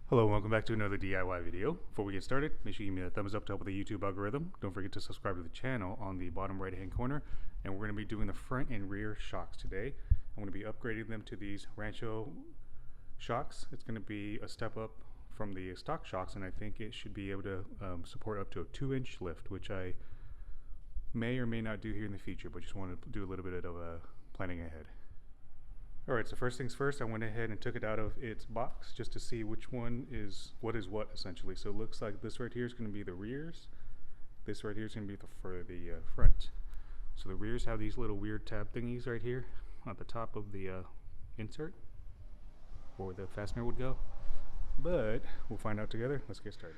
Hello and welcome back to another DIY video. Before we get started, make sure you give me a thumbs up to help with the YouTube algorithm. Don't forget to subscribe to the channel on the bottom right hand corner. And we're going to be doing the front and rear shocks today. I'm going to be upgrading them to these Rancho shocks. It's going to be a step up from the stock shocks, and I think it should be able to support up to a 2-inch lift, which I may or may not do here in the future, but just want to do a little bit of planning ahead. Alright, so first things first, I went ahead and took it out of its box just to see which one is what essentially. So it looks like this right here is going to be the rears. This right here is going to be for the front. So the rears have these little weird tab thingies right here at the top of the insert, where the fastener would go. But we'll find out together. Let's get started.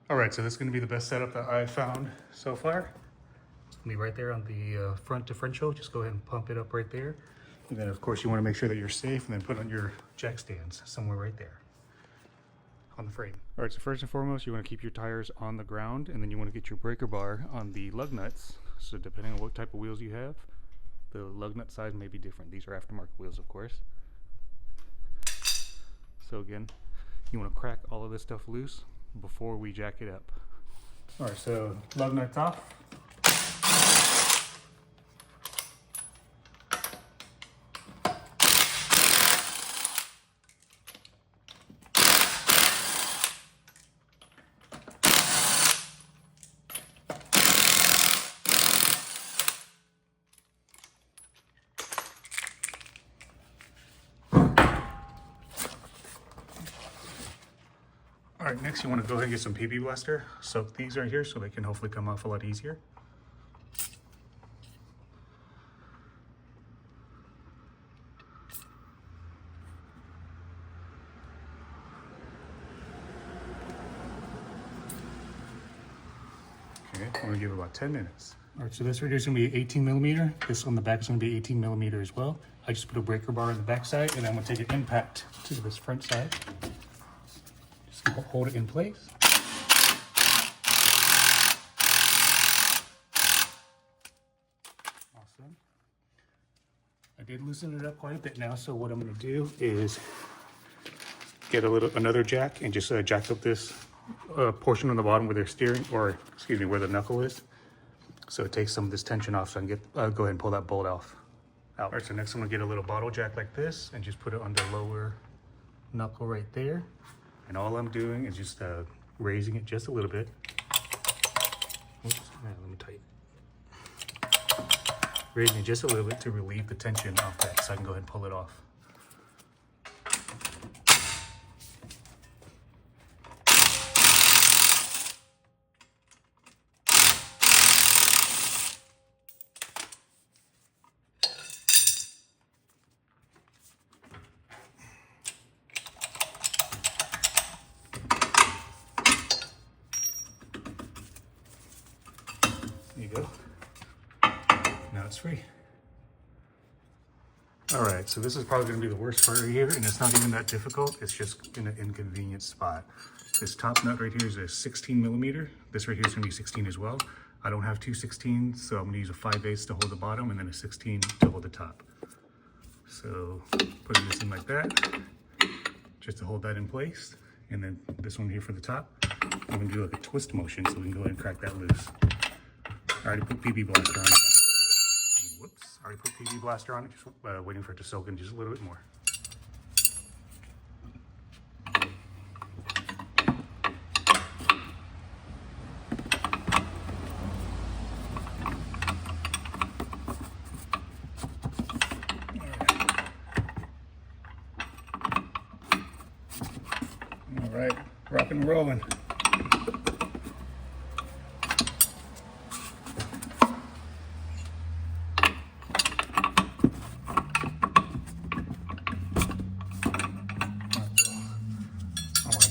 Alright, so this is going to be the best setup that I've found so far. It's going to be right there on the front differential. Just go ahead and pump it up right there. And then of course you want to make sure that you're safe, and then put on your jack stands somewhere right there on the frame. All right, so first and foremost, you want to keep your tires on the ground, and then you want to get your breaker bar on the lug nuts. So depending on what type of wheels you have, the lug nut size may be different. These are aftermarket wheels, of course. So again, you want to crack all of this stuff loose before we jack it up. All right, so lug nuts off. All right, next you want to go ahead and get some PB Blaster. Soak these right here so they can hopefully come off a lot easier. Okay, I'm gonna give it about 10 minutes. All right, so this right here is gonna be 18 millimeter. This on the back is gonna be 18 millimeter as well. I just put a breaker bar on the back side, and I'm gonna take an impact to this front side. Hold it in place. Awesome. I did loosen it up quite a bit now, so what I'm going to do is get another jack and just jack up this portion on the bottom where they're steering, or excuse me, where the knuckle is, so it takes some of this tension off, so I can get go ahead and pull that bolt off. All right, so next I'm going to get a little bottle jack like this and just put it on the lower knuckle right there. And all I'm doing is just raising it just a little bit. Oops, let me tighten. Raising it just a little bit to relieve the tension off that, so I can go ahead and pull it off. There you go. Now it's free. All right, so this is probably going to be the worst part right here, and it's not even that difficult. It's just in an inconvenient spot. This top nut right here is a 16 millimeter. This right here is going to be 16 as well. I don't have two 16s, so I'm going to use a 5/8 to hold the bottom and then a 16 to hold the top. So putting this in like that, just to hold that in place, and then this one here for the top. I'm going to do like a twist motion so we can go ahead and crack that loose. I already put PB Blaster on it. Whoops, I already put PB Blaster on it, just waiting for it to soak in just a little bit more. All right, rocking and rolling.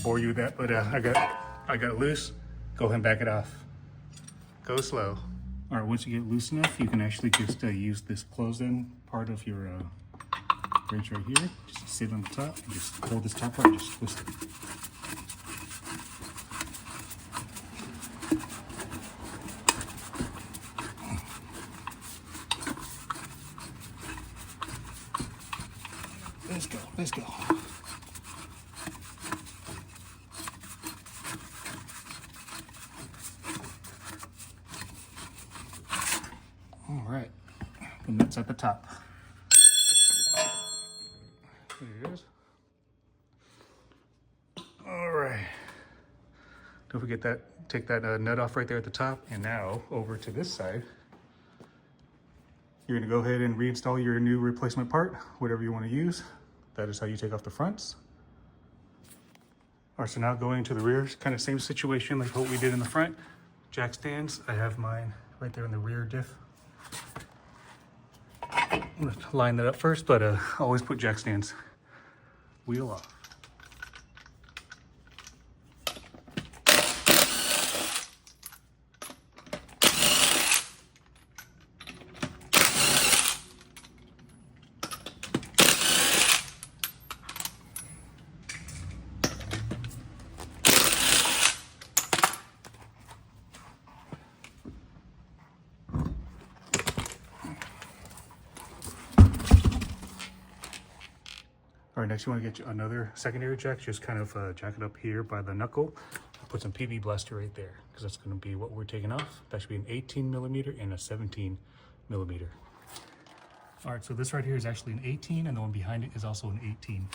Bore you with that, but I got it loose. Go ahead and back it off. Go slow. All right, once you get loose enough, you can actually just use this closed-in part of your wrench right here. Just sit on the top and just hold this top part and just twist it. Let's go. it's at the top. There it is. All right. Don't forget that, take that nut off right there at the top. And now over to this side, you're gonna go ahead and reinstall your new replacement part, whatever you wanna use. That is how you take off the fronts. All right, so now going to the rear, kind of same situation like what we did in the front. Jack stands, I have mine right there in the rear diff. I'm gonna line that up first, but always put jack stands. Wheel off. All right, next you want to get another secondary jack. Just kind of jack it up here by the knuckle. Put some PB blaster right there because that's going to be what we're taking off. That should be an 18 millimeter and a 17 millimeter. All right, so this right here is actually an 18 and the one behind it is also an 18.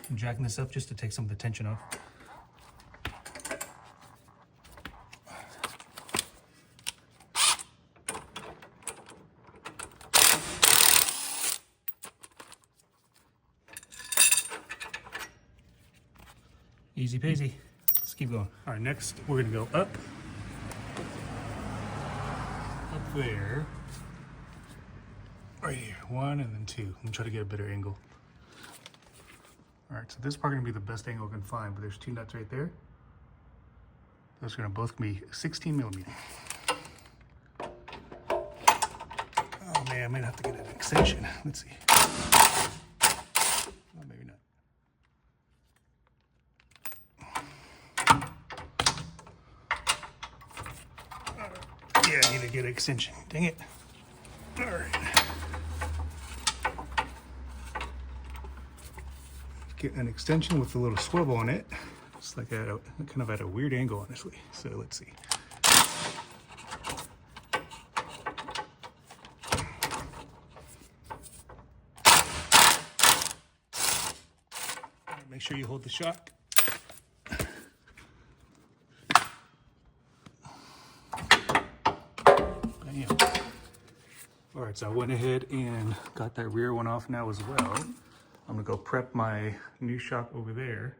I'm jacking this up just to take some of the tension off. Easy peasy. Let's keep going. All right, next we're gonna go up there, right here, 1 and then 2. I'm gonna try to get a better angle. All right, so this part gonna be the best angle I can find, but there's 2 nuts right there. Those are gonna both be 16 millimeter. Oh man, I might have to get an extension. Let's see. Oh, maybe not. Yeah, I need to get an extension. Dang it. All right. Get an extension with a little swivel on it. It's like at a kind of at a weird angle, honestly. So let's see. Make sure you hold the shock. Bam. All right, so I went ahead and got that rear one off now as well. I'm gonna go prep my new shock over there,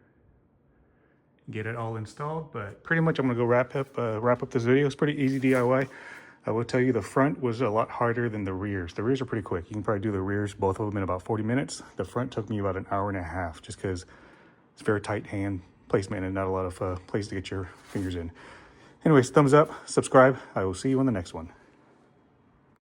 get it all installed, but pretty much I'm gonna go wrap up this video. It's pretty easy DIY. I will tell you the front was a lot harder than the rears. The rears are pretty quick. You can probably do the rears, both of them in about 40 minutes. The front took me about an hour and a half just because it's very tight hand placement and not a lot of place to get your fingers in. Anyways, thumbs up, subscribe. I will see you on the next one.